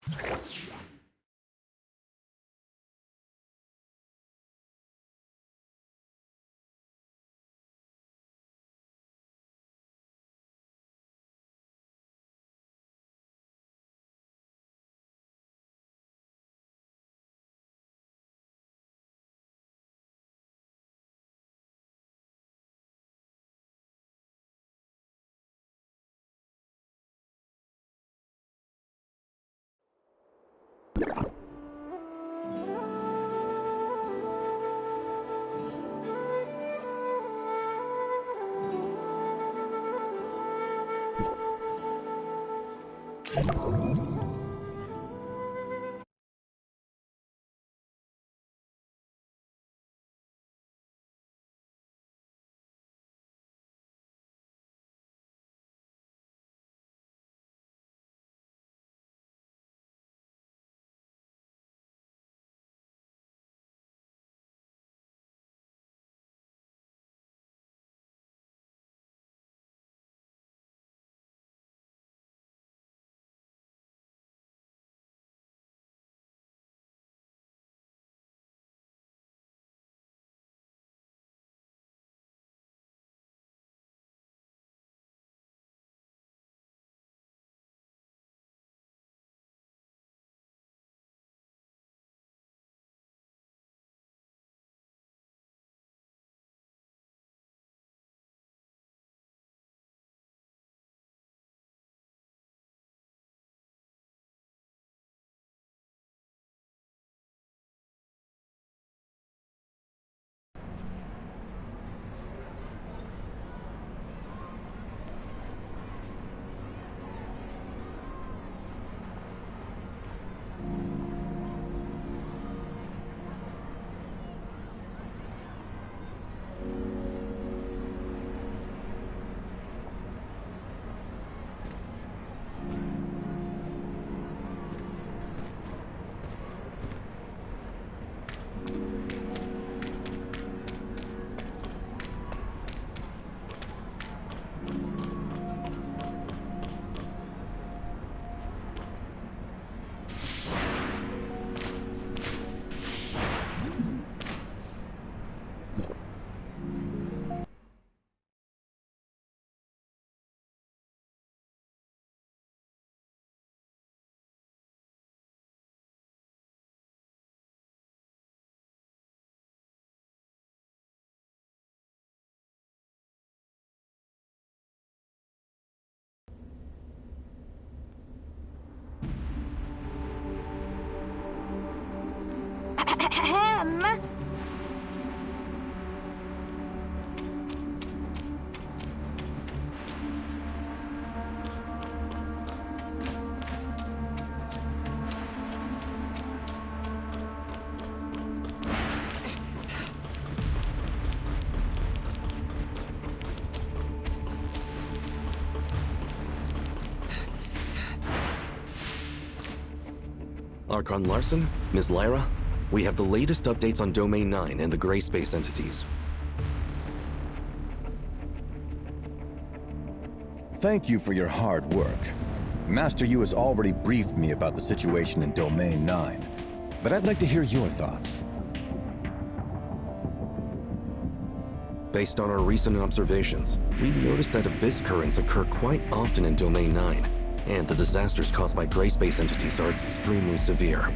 Ahem. Archon Larson, Ms. Lyra, we have the latest updates on Domain 9 and the Gray Space entities. Thank you for your hard work. Master Yu has already briefed me about the situation in Domain 9, but I'd like to hear your thoughts. Based on our recent observations, we've noticed that abyss currents occur quite often in Domain 9, and the disasters caused by Gray Space entities are extremely severe.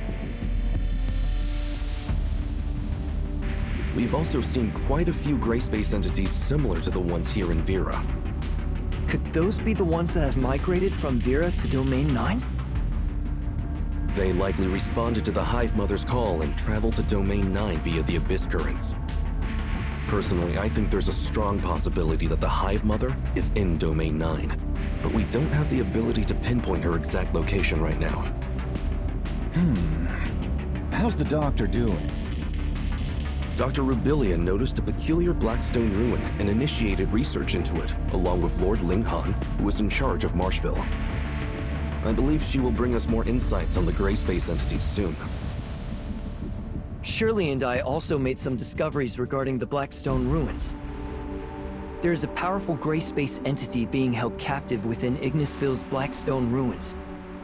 We've also seen quite a few Gray Space entities similar to the ones here in Vera. Could those be the ones that have migrated from Vera to Domain 9? They likely responded to the Hive Mother's call and traveled to Domain 9 via the abyss currents. Personally, I think there's a strong possibility that the Hive Mother is in Domain 9, but we don't have the ability to pinpoint her exact location right now. How's the doctor doing? Dr. Rubilia noticed a peculiar Blackstone ruin and initiated research into it, along with Lord Ling Han, who is in charge of Marshville. I believe she will bring us more insights on the Gray Space entities soon. Shirley and I also made some discoveries regarding the Blackstone ruins. There is a powerful Gray Space entity being held captive within Ignisville's Blackstone ruins.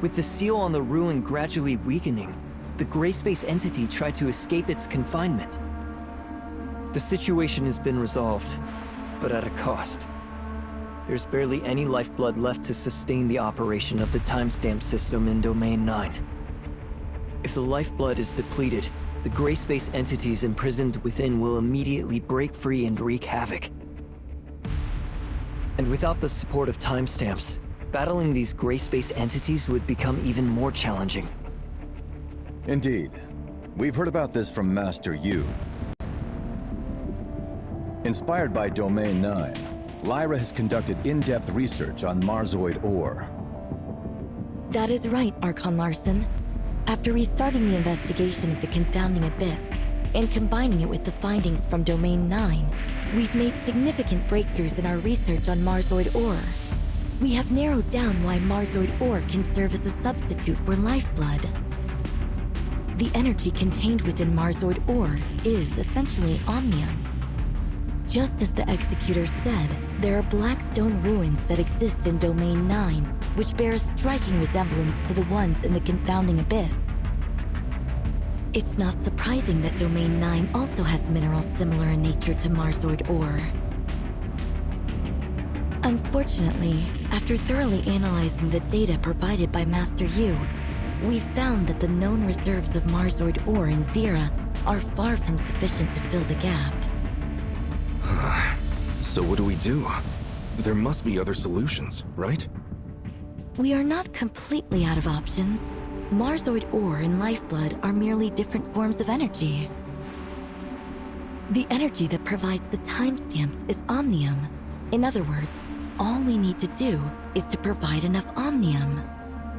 With the seal on the ruin gradually weakening, the gray space entity tried to escape its confinement. The situation has been resolved, but at a cost. There's barely any lifeblood left to sustain the operation of the timestamp system in Domain 9. If the lifeblood is depleted, the gray space entities imprisoned within will immediately break free and wreak havoc. And without the support of timestamps, battling these gray space entities would become even more challenging. Indeed. We've heard about this from Master Yu. Inspired by Domain 9, Lyra has conducted in-depth research on Marsoid ore. That is right, Archon Larson. After restarting the investigation of the Confounding Abyss, and combining it with the findings from Domain 9, we've made significant breakthroughs in our research on Marsoid ore. We have narrowed down why Marsoid ore can serve as a substitute for lifeblood. The energy contained within Marsoid ore is essentially omnium. Just as the Executor said, there are Blackstone ruins that exist in Domain 9, which bear a striking resemblance to the ones in the Confounding Abyss. It's not surprising that Domain 9 also has minerals similar in nature to Marsoid ore. Unfortunately, after thoroughly analyzing the data provided by Master Yu, we found that the known reserves of Marsoid ore in Vera are far from sufficient to fill the gap. So what do we do? There must be other solutions, right? We are not completely out of options. Marsoid ore and lifeblood are merely different forms of energy. The energy that provides the timestamps is omnium. In other words, all we need to do is to provide enough omnium.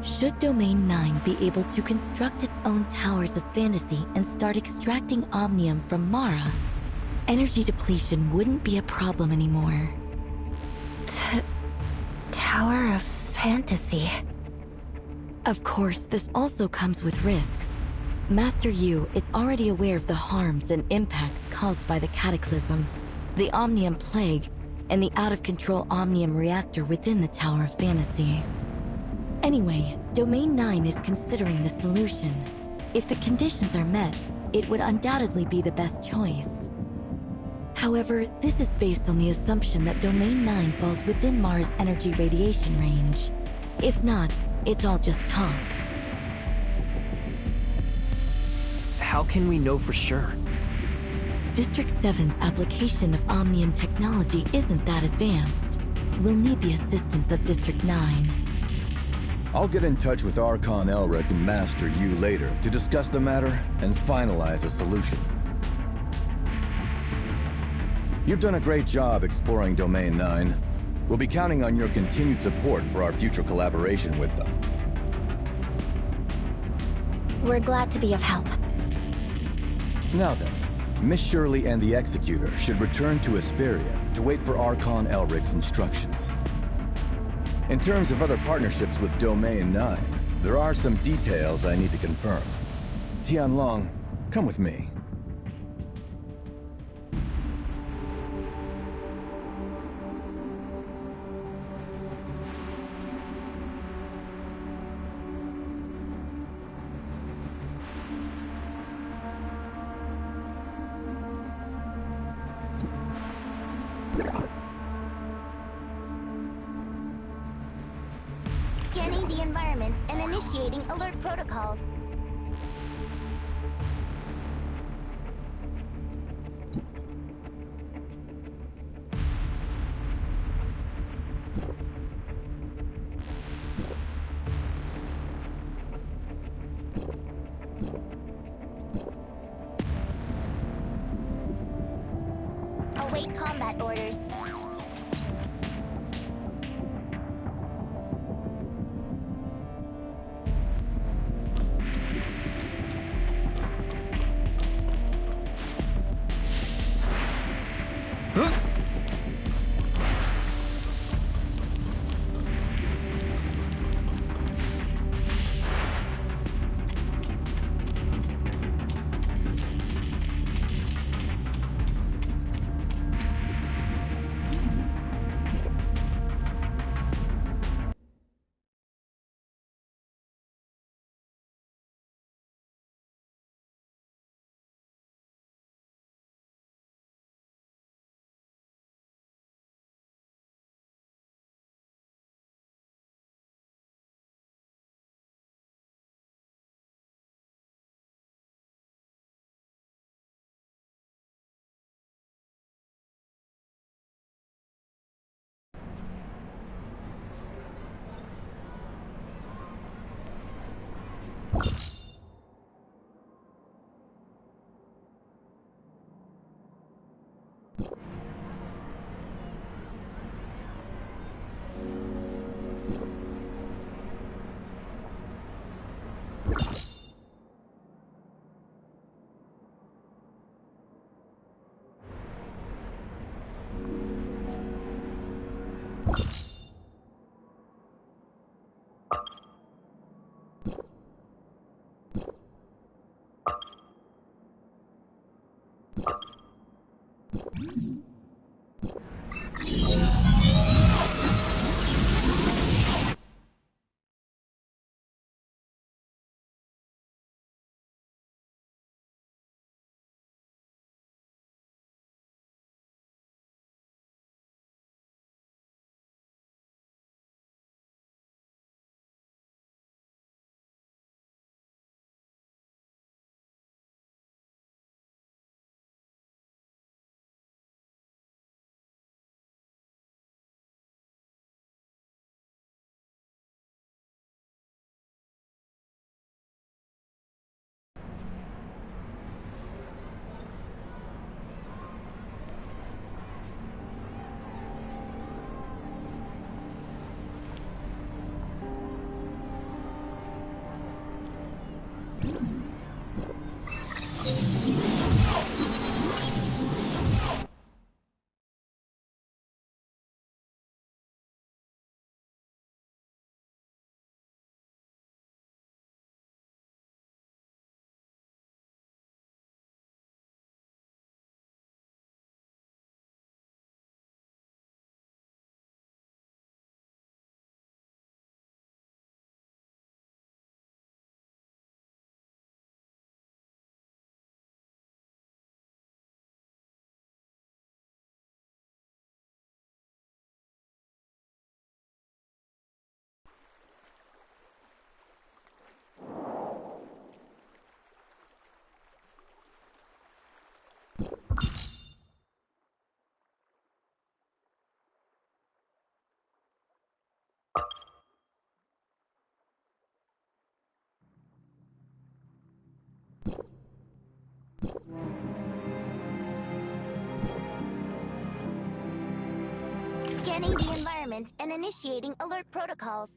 Should Domain 9 be able to construct its own towers of fantasy and start extracting omnium from Mara, energy depletion wouldn't be a problem anymore. Tower of Fantasy. Of course, this also comes with risks. Master Yu is already aware of the harms and impacts caused by the Cataclysm, the Omnium Plague, and the out-of-control Omnium Reactor within the Tower of Fantasy. Anyway, Domain 9 is considering the solution. If the conditions are met, it would undoubtedly be the best choice. However, this is based on the assumption that Domain 9 falls within Mara's energy radiation range. If not, it's all just talk. How can we know for sure? District 7's application of Omnium technology isn't that advanced. We'll need the assistance of District 9. I'll get in touch with Archon Elric and Master Yu later to discuss the matter and finalize a solution. You've done a great job exploring Domain 9. We'll be counting on your continued support for our future collaboration with them. We're glad to be of help. Now then, Miss Shirley and the Executor should return to Asperia to wait for Archon Elric's instructions. In terms of other partnerships with Domain 9, there are some details I need to confirm. Tianlong, come with me. Scanning the environment and initiating alert protocols. Await combat orders. Scanning the environment and initiating alert protocols.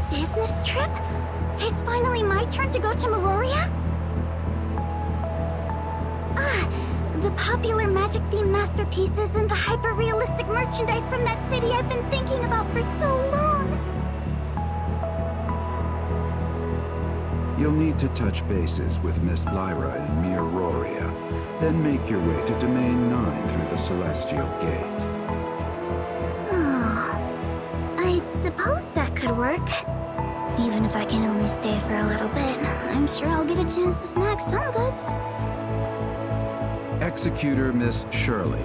Business trip? It's finally my turn to go to Meroria? Ah, the popular magic-themed masterpieces and the hyper-realistic merchandise from that city I've been thinking about for so long. You'll need to touch bases with Miss Lyra in Meroria, then make your way to Domain 9 through the Celestial Gate. I suppose that could work. Even if I can only stay for a little bit, I'm sure I'll get a chance to snag some goods. Executor Miss Shirley,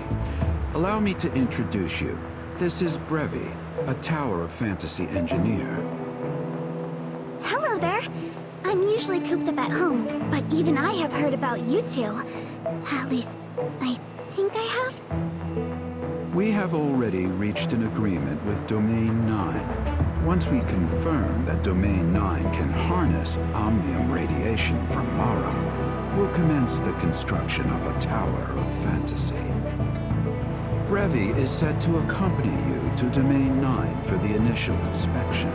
allow me to introduce you. This is Brevi, a Tower of Fantasy engineer. Hello there. I'm usually cooped up at home, but even I have heard about you two. At least, I think I have. We have already reached an agreement with Domain 9. Once we confirm that Domain 9 can harness Omnium radiation from Mara, we'll commence the construction of a Tower of Fantasy. Brevi is set to accompany you to Domain 9 for the initial inspection.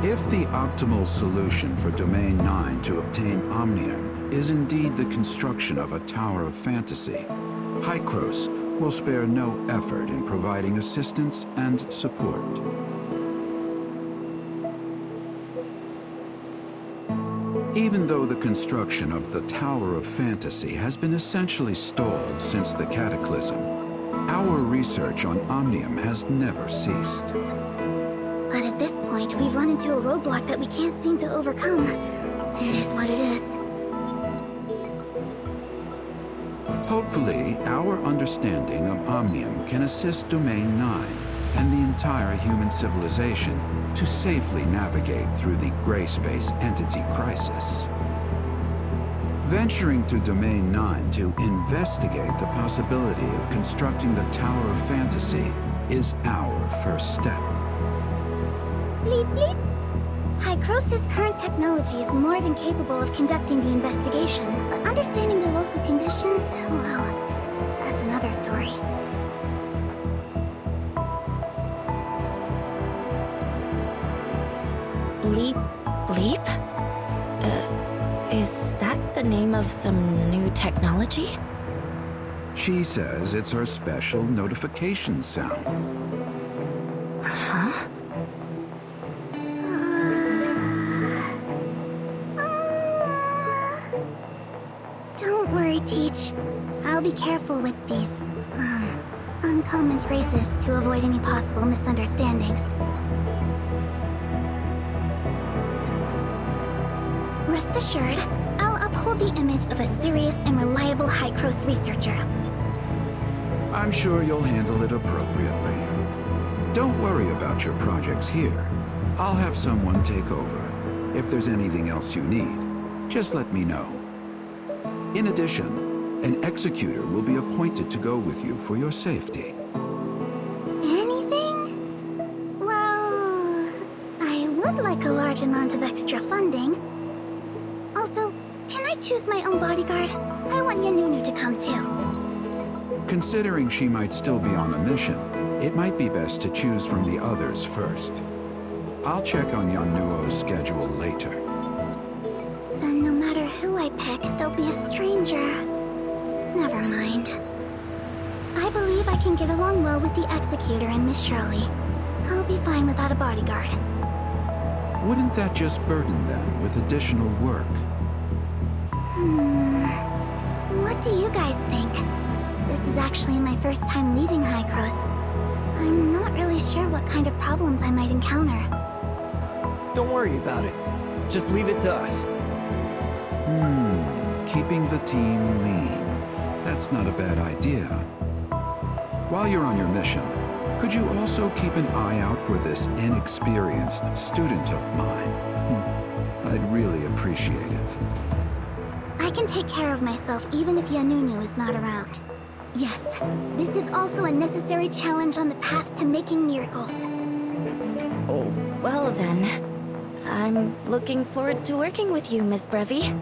If the optimal solution for Domain 9 to obtain Omnium is indeed the construction of a Tower of Fantasy, Hykros will spare no effort in providing assistance and support. Even though the construction of the Tower of Fantasy has been essentially stalled since the Cataclysm, our research on Omnium has never ceased. But at this point, we've run into a roadblock that we can't seem to overcome. It is what it is. Hopefully, our understanding of Omnium can assist Domain 9 and the entire human civilization to safely navigate through the gray space entity crisis. Venturing to Domain 9 to investigate the possibility of constructing the Tower of Fantasy is our first step. Bleep bleep. Hykros' current technology is more than capable of conducting the investigation, but understanding the local conditions, well, that's another story. Bleep Bleep? Is that the name of some new technology? She says it's her special notification sound. Huh? Don't worry, Teach. I'll be careful with these, uncommon phrases to avoid any possible misunderstandings. Rest assured, I'll uphold the image of a serious and reliable Hykros researcher. I'm sure you'll handle it appropriately. Don't worry about your projects here. I'll have someone take over. If there's anything else you need, just let me know. In addition, an executor will be appointed to go with you for your safety. Anything? Well, I would like a large amount of extra funding. Also, can I choose my own bodyguard? I want Yanunu to come too. Considering she might still be on a mission, it might be best to choose from the others first. I'll check on Yanuo's schedule later. Then no matter who I pick, there'll be a stranger. Never mind. I believe I can get along well with the Executor and Miss Shirley. I'll be fine without a bodyguard. Wouldn't that just burden them with additional work? What do you guys think? This is actually my first time leaving Hykros. I'm not really sure what kind of problems I might encounter. Don't worry about it. Just leave it to us. Keeping the team lean. That's not a bad idea. While you're on your mission, could you also keep an eye out for this inexperienced student of mine? I'd really appreciate it. I can take care of myself even if Yanunu is not around. Yes, this is also a necessary challenge on the path to making miracles. Oh, well then. I'm looking forward to working with you, Miss Brevi.